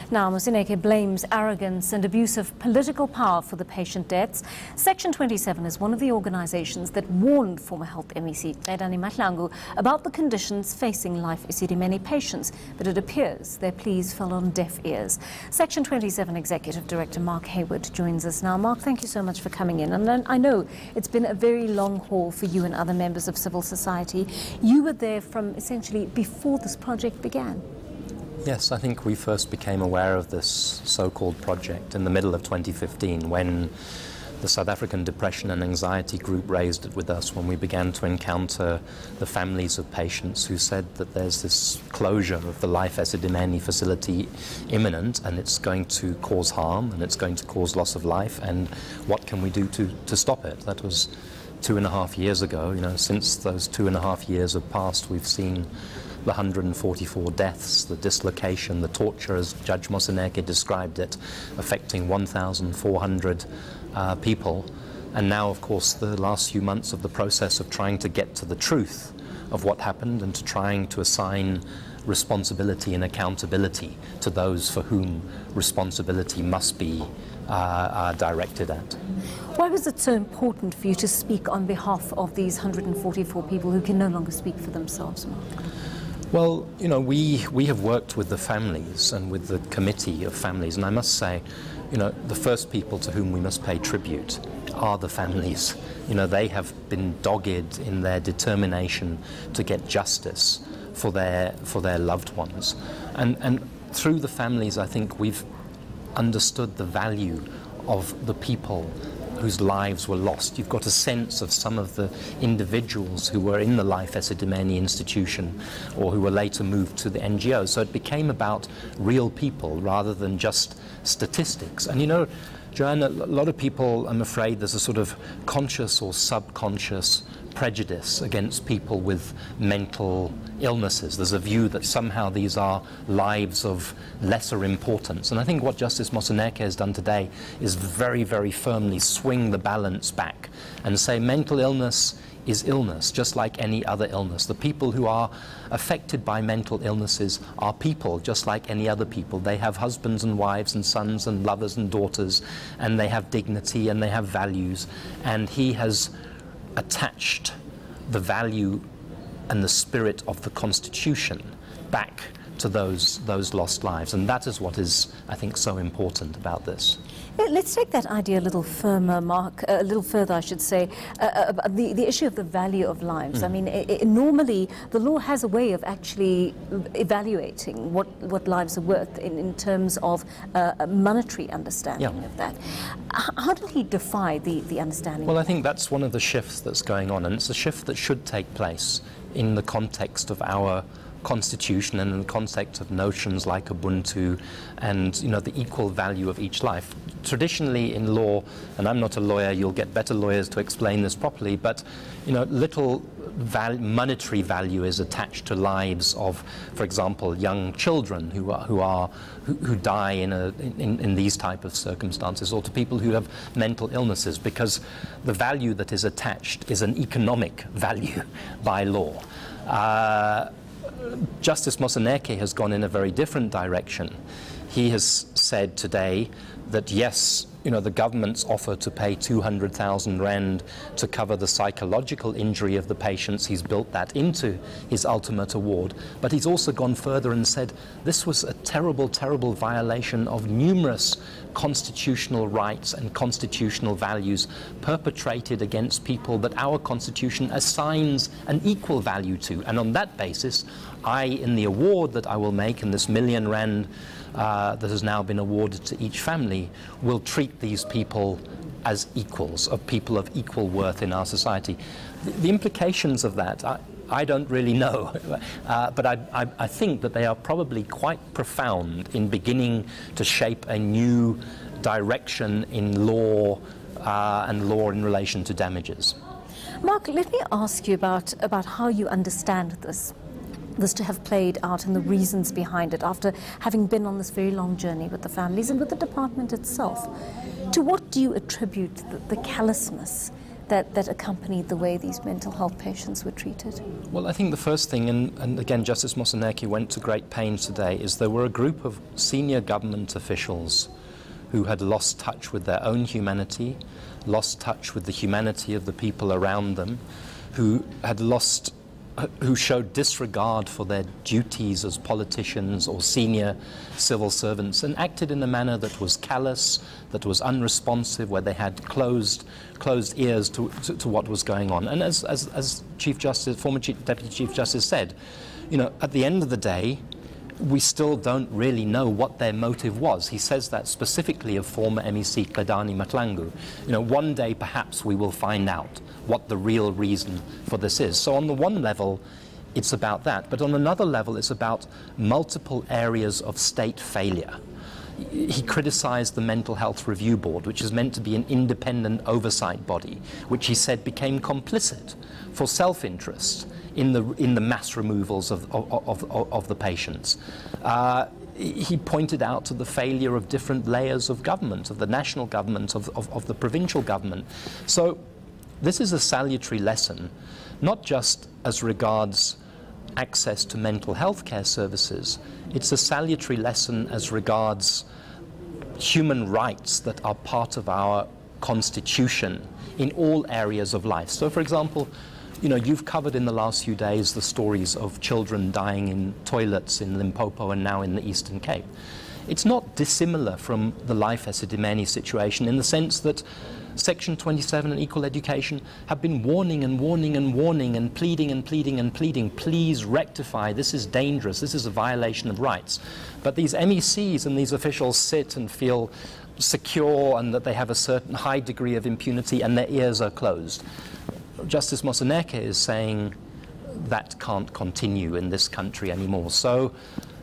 Now, Moseneke blames arrogance and abuse of political power for the patient deaths. Section 27 is one of the organizations that warned former Health MEC Qedani Mahlangu about the conditions facing Life Esidimeni patients, but it appears their pleas fell on deaf ears. Section 27 Executive Director Mark Heywood joins us now. Mark, thank you so much for coming in. And I know it's been a very long haul for you and other members of civil society. You were there from essentially before this project began. Yes, I think we first became aware of this so-called project in the middle of 2015 when the South African Depression and Anxiety Group raised it with us when we began to encounter the families of patients who said that there's this closure of the Life Esidimeni facility imminent and it's going to cause harm and it's going to cause loss of life, and what can we do to stop it? That was 2.5 years ago. You know, since those 2.5 years have passed, we've seen the 144 deaths, the dislocation, the torture, as Judge Moseneke described it, affecting 1,400 people. And now, of course, the last few months of the process of trying to get to the truth of what happened and to trying to assign responsibility and accountability to those for whom responsibility must be directed at. Why was it so important for you to speak on behalf of these 144 people who can no longer speak for themselves, Mark? Well, you know, we have worked with the families and with the committee of families, and I must say, you know, the first people to whom we must pay tribute are the families. You know, they have been dogged in their determination to get justice for their loved ones. And through the families, I think we've understood the value of the people whose lives were lost. You've got a sense of some of the individuals who were in the Life Esidimeni institution or who were later moved to the NGO. So it became about real people rather than just statistics. And you know, Joanne, a lot of people, I'm afraid, there's a sort of conscious or subconscious prejudice against people with mental illnesses. There's a view that somehow these are lives of lesser importance. And I think what Justice Moseneke has done today is very, very firmly swing the balance back and say mental illness is illness, just like any other illness. The people who are affected by mental illnesses are people, just like any other people. They have husbands and wives and sons and lovers and daughters, and they have dignity and they have values. And he has attached the value and the spirit of the Constitution back to those lost lives. And that is what is, I think, so important about this. Let's take that idea a little firmer, Mark, a little further, I should say, the issue of the value of lives. I mean, normally the law has a way of actually evaluating what lives are worth in terms of a monetary understanding of that. How did he defy the understanding? Well, I think that's one of the shifts that's going on, and it's a shift that should take place in the context of our Constitution and in the context of notions like Ubuntu and, you know, the equal value of each life. Traditionally in law, and I'm not a lawyer, you'll get better lawyers to explain this properly, but, you know, little monetary value is attached to lives of, for example, young children who die in these type of circumstances, or to people who have mental illnesses, because the value that is attached is an economic value by law. Justice Moseneke has gone in a very different direction. He has said today that yes, you know, the government's offer to pay 200,000 rand to cover the psychological injury of the patients, he's built that into his ultimate award. But he's also gone further and said this was a terrible, terrible violation of numerous constitutional rights and constitutional values perpetrated against people that our Constitution assigns an equal value to. And on that basis, in the award that I will make, in this million rand that has now been awarded to each family, will treat these people as equals, of people of equal worth in our society. The implications of that, I don't really know, but I think that they are probably quite profound in beginning to shape a new direction in law and law in relation to damages. Mark, let me ask you about how you understand this to have played out and the reasons behind it after having been on this very long journey with the families and with the department itself. To what do you attribute the callousness that accompanied the way these mental health patients were treated? Well, I think the first thing, and again, Justice Moseneke went to great pains today, is there were a group of senior government officials who had lost touch with their own humanity, lost touch with the humanity of the people around them, who showed disregard for their duties as politicians or senior civil servants, and acted in a manner that was callous, that was unresponsive, where they had closed ears to what was going on. And as Chief Justice, former Deputy Chief Justice said, you know, at the end of the day, we still don't really know what their motive was. He says that specifically of former MEC Qedani Mahlangu. You know, one day perhaps we will find out what the real reason for this is. So on the one level, it's about that. But on another level, it's about multiple areas of state failure. He criticized the Mental Health Review Board, which is meant to be an independent oversight body, which he said became complicit for self-interest in the mass removals of the patients. He pointed out to the failure of different layers of government, of the national government, of the provincial government. So this is a salutary lesson, not just as regards access to mental health care services. It's a salutary lesson as regards human rights that are part of our constitution in all areas of life. So, for example, you know, you've covered in the last few days the stories of children dying in toilets in Limpopo and now in the Eastern Cape. It's not dissimilar from the Life Esidimeni situation in the sense that Section 27 and equal education have been warning and warning and warning and pleading and pleading and pleading, please rectify, this is dangerous, this is a violation of rights. But these MECs and these officials sit and feel secure and that they have a certain high degree of impunity and their ears are closed. Justice Moseneke is saying that can't continue in this country anymore. So,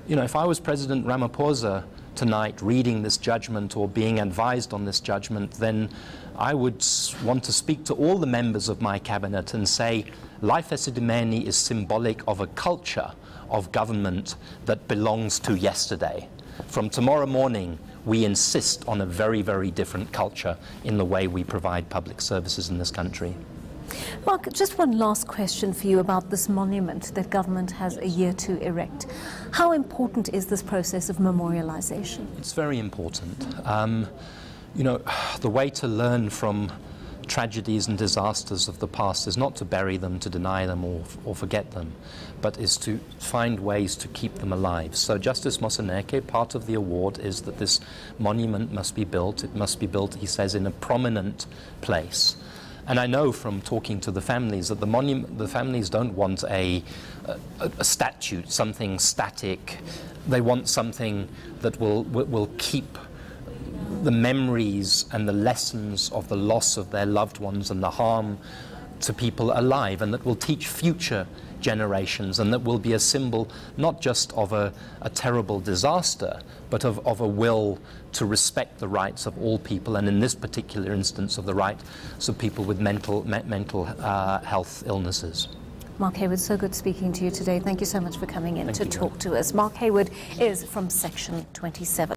you know, if I was President Ramaphosa tonight reading this judgment or being advised on this judgment, then I would want to speak to all the members of my cabinet and say, Life Esidimeni is symbolic of a culture of government that belongs to yesterday. From tomorrow morning, we insist on a very, very different culture in the way we provide public services in this country. Mark, just one last question for you about this monument that government has a year to erect. How important is this process of memorialization? It's very important. You know, the way to learn from tragedies and disasters of the past is not to bury them, to deny them or forget them, but is to find ways to keep them alive. So Justice Moseneke, part of the award is that this monument must be built. It must be built, he says, in a prominent place. And I know from talking to the families that the families don't want a statue, something static. They want something that will keep the memories and the lessons of the loss of their loved ones and the harm to people alive, and that will teach future generations, and that will be a symbol not just of a terrible disaster, but of a will to respect the rights of all people, and in this particular instance of the rights of people with mental health illnesses. Mark Heywood, so good speaking to you today. Thank you so much for coming in to talk to us. Mark Heywood is from Section 27.